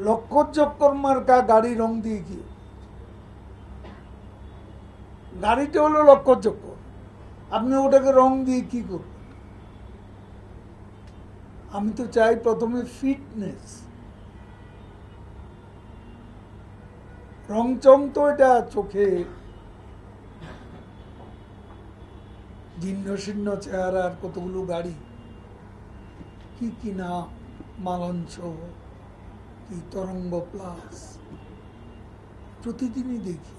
লক্ষ্য মার্কা গাড়ি রং দিয়ে কি, গাড়িটা হলো লক্ষ্য, আপনি ওটাকে রং দিয়ে কি করবেন? আমি তো চাই প্রথমে ফিটনেস। রংচং তো এটা চোখে জীর্ণ শীর্ণ চেহারার কতগুলো গাড়ি, কি কি নাম, মালঞ্চ, কি তরঙ্গ প্লাস, প্রতিদিনই দেখি।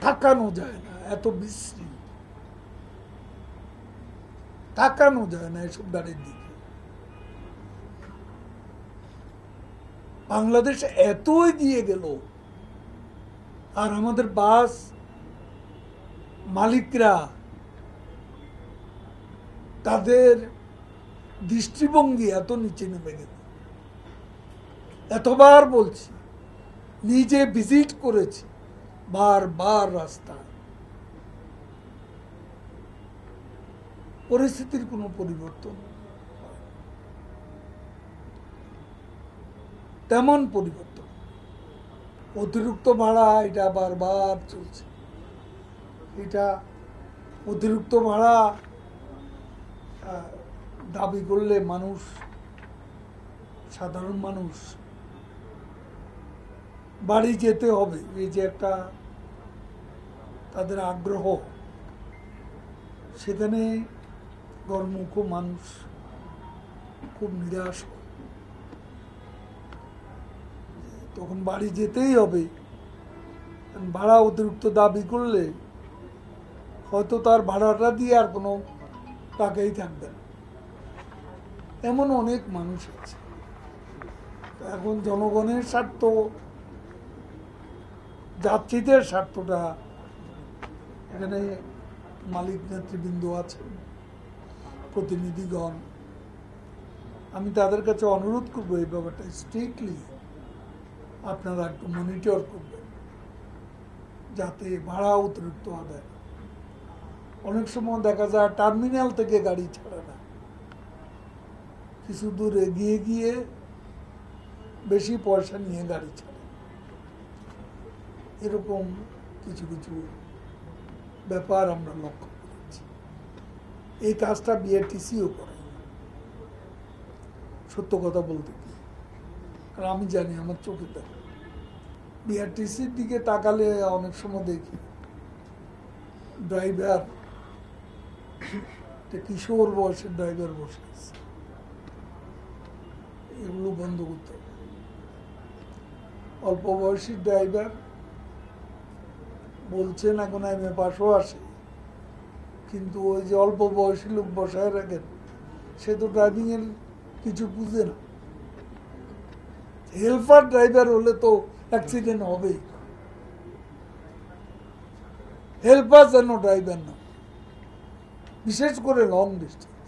তাকানো যায় না, এত বিশ্রী, তাকানো যায় না এসব গাড়ির দিকে। বাংলাদেশ এত এগিয়ে গেল, আর আমাদের বাস মালিকরা তাদের দৃষ্টিভঙ্গি এত নিচে নেমে গেল। এতবার বলছি, নিজে ভিজিট করেছি বারবার রাস্তা, পরিস্থিতির কোনো পরিবর্তন, তেমন পরিবর্তন। অতিরিক্ত ভাড়া এটা বারবার চলছে। এটা অতিরিক্ত ভাড়া দাবি করলে মানুষ, সাধারণ মানুষ বাড়ি যেতে হবে, এই যে একটা তাদের আগ্রহ, সেখানে গরমুখ মানুষ খুব নিরাশ হয়। তখন বাড়ি যেতেই হবে। ভাড়া অতিরিক্ত দাবি করলে হয়তো তার ভাড়াটা দিয়ে আর কোনো টাকাই থাকবে না। এমন অনেক মানুষ আছে। এখন জনগণের স্বার্থ, যাত্রীদের স্বার্থটা, এখানে মালিক নেতৃবৃন্দ আছেন, প্রতিনিধিগণ, আমি তাদের কাছে অনুরোধ করবো এই ব্যাপারটা স্ট্রিক্টলি আপনারা একটু মনিটর করবেন, যাতে ভাড়া অতিরিক্ত আদায়। অনেক সময় দেখা যায় টার্মিনাল থেকে গাড়ি ছাড়ে না, কিছু দূর এগিয়ে গিয়ে বেশি পয়সা নিয়ে গাড়ি ছাড়ে। এরকম কিছু কিছু ব্যাপার আমরা লক্ষ্য করেছি। এই কাজটা বিআরটিসিও করে, সত্য কথা বলতে কি, কারণ আমি জানি, আমার চোখে দেখা। বিআরটিসির দিকে তাকালে অনেক সময় দেখি ড্রাইভার, কিশোর বয়সের ড্রাইভার বসে আছে। এগুলো বন্ধ করতে হবে। অল্প বয়সী ড্রাইভার বলছেন এখন এমএ পাশও আসে, কিন্তু ওই যে অল্প বয়সী লোক বসায় রাখেন, সে তো ড্রাইভিং এর কিছু বুঝে না। হেল্পার ড্রাইভার হলে তো অ্যাক্সিডেন্ট হবেই। হেল্পার যেন ড্রাইভার না, বিশেষ করে লং ডিস্টেন্স।